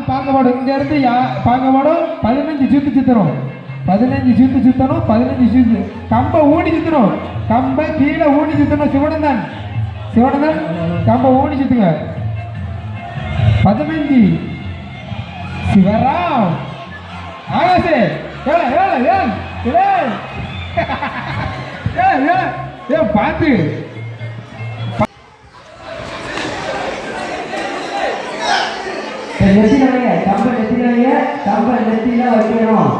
பார்க்கப்படும். இந்த இடத்து பார்க்கப்படும். 15 சுத்து சுத்தணும். 15 சுத்து சுத்தணும். 15 சுத்து கம்பை ஊடி சுத்தணும். கம்பை கீழே ஊடி சுத்தணும். சிவனந்தன் கம்பை ஊடி சுத்துங்க. 15 சிவராம் ஆகாசே பார்த்து நெத்தில கம்ப நெத்தில வைக்கணும்.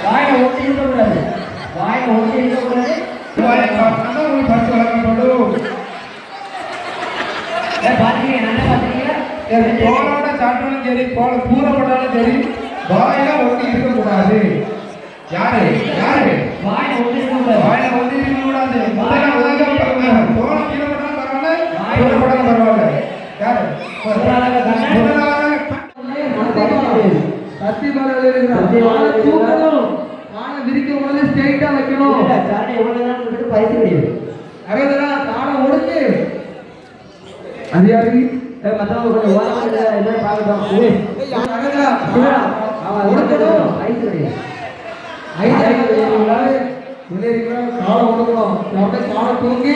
வாயை ஒட்டி இருக்கக்கூடாது. பரிசு வழங்கப்படும். போனோட சாப்பிட்டாலும் சரி, பூரப்பட்டாலும் சரி, வாயில ஒட்டி இருக்கக்கூடாது. யாரு வாயில ஒட்டி இருக்கக்கூடாது. தோணம் கீழப்பட்டாலும் பரவாயில்ல, பரவாயில்ல. யாரு விரிக்க போது ஸ்ட்ரைட்டா வைக்கணும். பரிசு கிடையாது. தான ஒடுக்கு அதிகாரி தூங்கி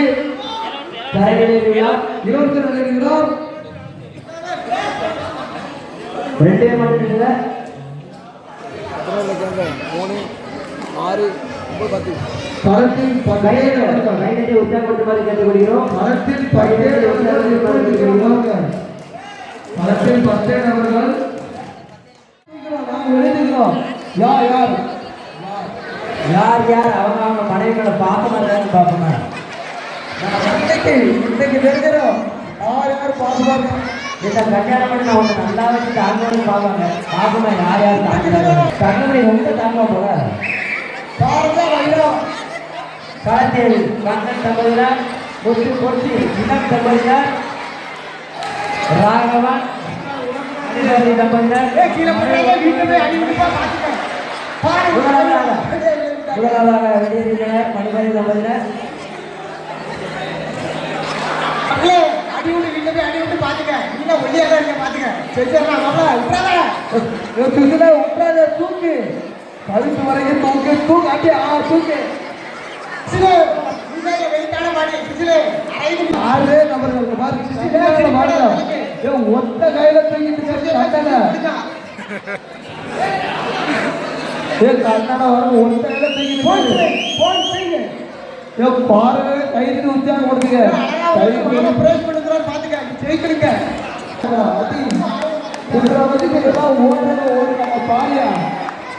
2 உற்சாகப்படுத்துமாறு கேட்டுக்கொள்கிறோம். மரத்தில் 10 நபர்கள் எழுதுகிறோம். யார் அவங்க மனைவிகளை பார்ப்போமா இன்னைக்கு தெரிஞ்சிடும். யார் பாதுகாப்பு இந்த கல்யாணம் பண்ணி நான் உங்க நல்லா வச்சு தாங்கன்னு பார்ப்பாங்க. பார்ப்போமா யார் தாங்க கண்ணனை ரொம்ப தாங்க போல. கார்த்திகை கண்ணன் தம்பதியார், முத்து பொருத்தி இனம் தம்பதியார், ராகவன் தம்பதியார், முதலாவதாக வெளியேறினர் மணிமணி தம்பதியினர். தூக்கு கழுத்து வரைக்கும் தூக்கு தூக்கு ஒத்த கையில தூக்கிட்டு கண்ணனை வரும். ஒத்த கையில தூக்கிட்டு பாரு கைது உத்தியாகம் கொடுத்துங்க. ஜெயிக்கணுங்க. ஓடுங்க பாரியா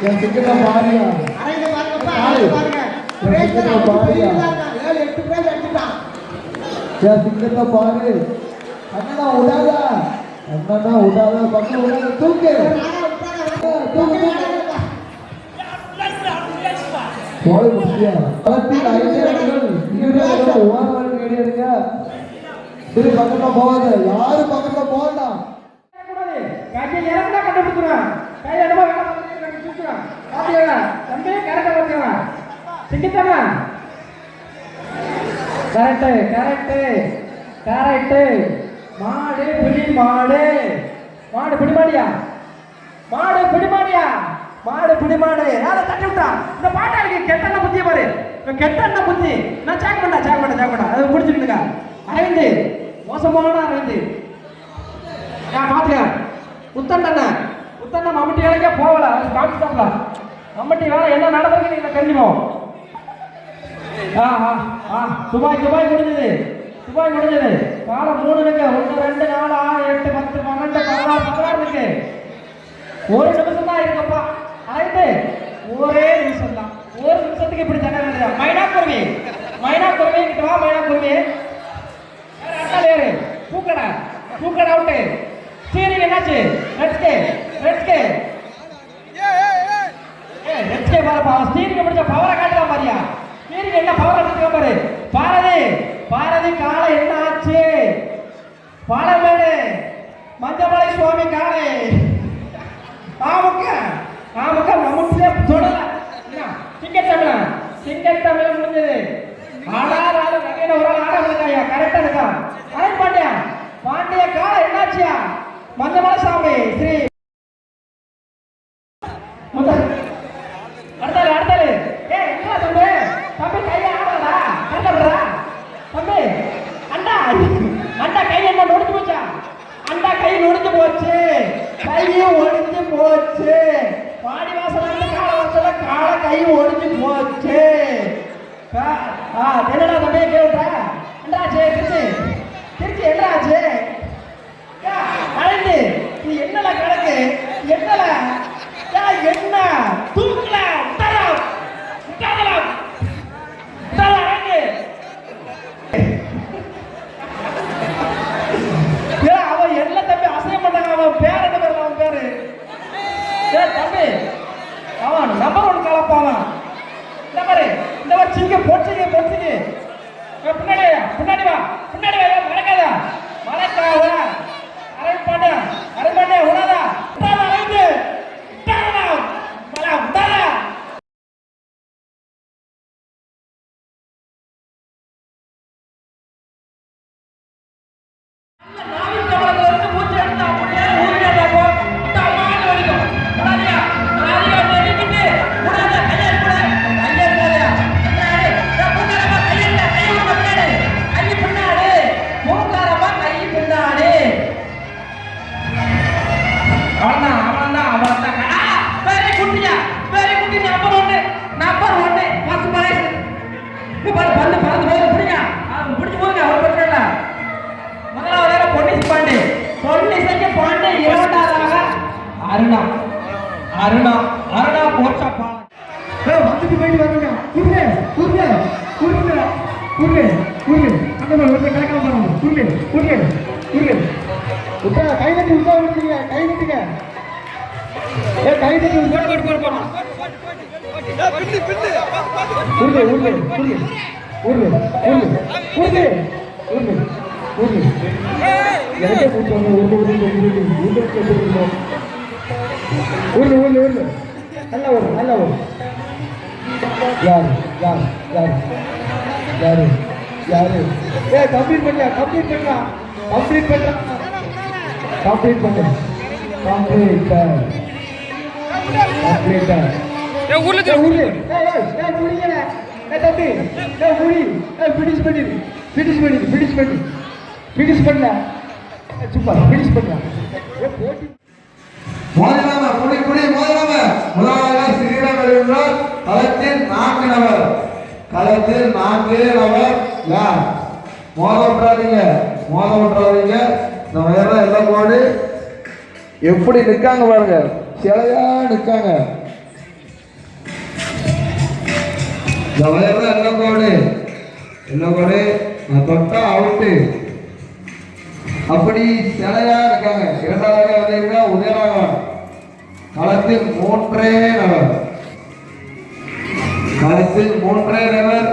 என் சிக்கல பாரியா சிங்கத்தை பாரு. அண்ணா விடாதா பக்கம் விடாத தூக்கு போய் முடியா. களத்தில் 5 அணிகள் ஓரம் கிடையாதுங்க. திரு பக்கத்துல போகாத. யாரு பக்கத்துல போகலாம் கண்டுபிடிச்சுறான். மாடு பிடிமாடியா யார தட்டி விட்டா. இந்த பாட்டாளுக்கு கெட்டண்ண புத்திய பாரு. கெட்டண்ண புத்தி நான் சேக் பண்ண அது பிடிச்சிருந்துங்க. அரவிந்து மோசமான அரவிந்து பாத்துக்க. உத்தண்ண மம்மட்டி வேலைக்கே போகல. காமிச்சாப்ல மம்மட்டி வேலை என்ன நடந்தது நீங்க தெரிஞ்சுமோ. துபாய் முடிஞ்சது. காலம் 3 இருக்கு. 1 2 4 6 8 10 12 16 இருக்கு. 1 நிமிஷம் தான் இருக்குப்பா. அரவிந்து ஒரே நிமிஷம் தான். 1 நிமிஷத்துக்கு இப்படி தண்ணி வேண்டியதா. மைனா குருவி கிட்ட வா. மைனா குருவி பூக்கடை அவுட்டு. சீரி என்னாச்சு? ரெட்ஸ்கே பாருப்பா. ஸ்டீரிங் பிடிச்ச பவரை காட்டலாம் பாரியா. சுவாமி காலை ஆமுக்க மம்முட்டிலே தொடல சிங்கத்தமிழ முடிஞ்சது ஆடாத நகையில ஒரு ஆள் ஆட முடியாயா கரெக்டா இருக்கா கரெக்ட் பாண்டிய காலை என்னாச்சியா மஞ்சமலை சாமி ஸ்ரீ அடுத்தாரு ஏய் என்ன தம்பி கையை ஆடாதா கரெக்டா தம்பி அண்டா கை என்ன நொடிஞ்சு போச்சா அண்டா கை நொடிஞ்சு போச்சு கையும் ஒடிஞ்சு போச்சு பாடி வாசல கால வாசல கால கை ஒடிஞ்சு போச்சு என்னடா தம்பி கேட்டா என்னடாச்சு திருச்சி என்னடாச்சு அழைந்து இது என்னல கணக்கு என்னல என்ன தூக்கல அவன் என்ன தம்பி அசைய மாட்டாங்க அவன் பேர் என்ன பேர் அவன் பேரு தம்பி அவன் நம்பர் ஒன் கலப்பாவன் இந்த மாதிரி சிங்க பொடிச்சிங்க பின்னாடி வா மறக்காத அரைப்பாண்ட உணாதா அரைந்து அருணா போச்சா வந்துட்டு போயிட்டு வரணுங்க அந்த மாதிரி கணக்காக பாருங்க கை தட்டி உட்கா விட்டுருங்க கை தட்டுங்க கை தட்டி எனக்கே ஊர்ல நல்ல ஊர் யாரு கம்ப்ளீட் பண்ண மோதிராம குடி மோதிராம முதலாக ஸ்ரீராமர் என்றால் களத்தில் 4 நபர் யார் மோத விட்டுறாதீங்க நம்ம எல்லாம் கோடு எப்படி நிற்காங்க பாருங்க சிலையா நிற்காங்க இந்த வயர்ல எல்லாம் கோடு நான் தொட்டா அவுட்டு அப்படி சிலையா இருக்காங்க இரண்டாவதாக வந்தீங்கன்னா உதயராகவன் களத்தில் 3 நபர்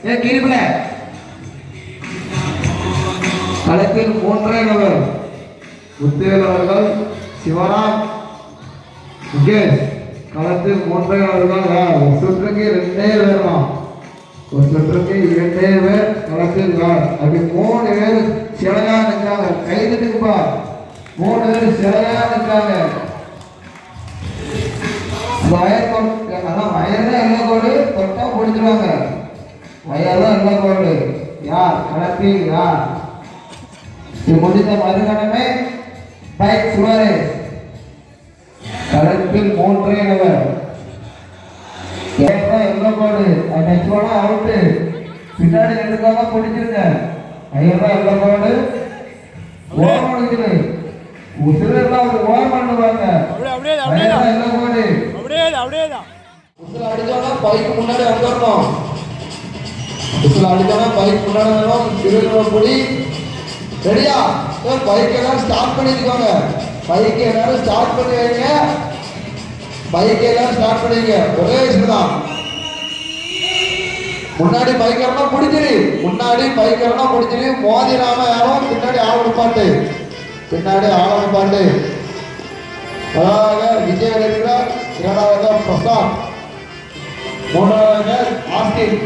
ஏன் கிரிபில களத்தில் 3 நபர் உத்தேல் அவர்கள் சிவராம் முகேஷ் களத்தில் 3 நபர்கள் ஒரு சுற்றுக்கு 2 பேர் ஒரு சுற்றுக்கு 2 பேர் களத்தில் அப்படி 3 பேர் சிலையா நிற்காங்க கைதுக்குப்பா 3 பேர் சிலையா நிற்காங்க வயர்தான் எல்லாம் கோடு தொட்டா பிடிச்சிருவாங்க வயர்தான் எல்லாம் கோடு யார் களத்தில் யார் இது முடிந்த மறுகணமே பைக் சுவரேஷ் களத்தில் 3 நபர் எல்லாம் கோடு நெக்ஸ்ட் போனா அவுட்டு பின்னாடி 2 கால பிடிச்சிருங்க ஐயெல்லாம் எல்லாம் கோடு ஓரம் முடிக்குது உசுரெல்லாம் ஓரம் பண்ணுவாங்க எல்லாம் கோடு உசுல அடிச்சோன்னா பைக் முன்னாடி வந்துடணும் சிறுபடி ரெடியா பைக் எல்லாரும் ஸ்டார்ட் பண்ணிருக்கோங்க பைக் எல்லாரும் ஸ்டார்ட் பண்ணி வைங்க ஒரே விஷயம் தான் முன்னாடி பைக்கெல்லாம் பிடிச்சிரு மோதிராம யாரும் பின்னாடி ஆவடு பாட்டு பின்னாடி ஆலமபாண்டு முதலாவதாக விஜய் வருகிறார், இரண்டாவதாக பிரசாத், மூன்றாவதாக ஆஸ்டின்.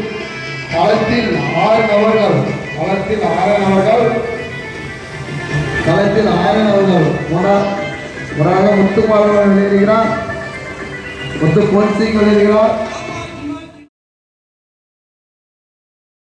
களத்தில் 6 நபர்கள், களத்தில் 6 நபர்கள், களத்தில் 6 நபர்கள். முதலாக முத்துமாறன் எழுதுகிறார், முத்து பொன்சிங் எழுதுகிறார்.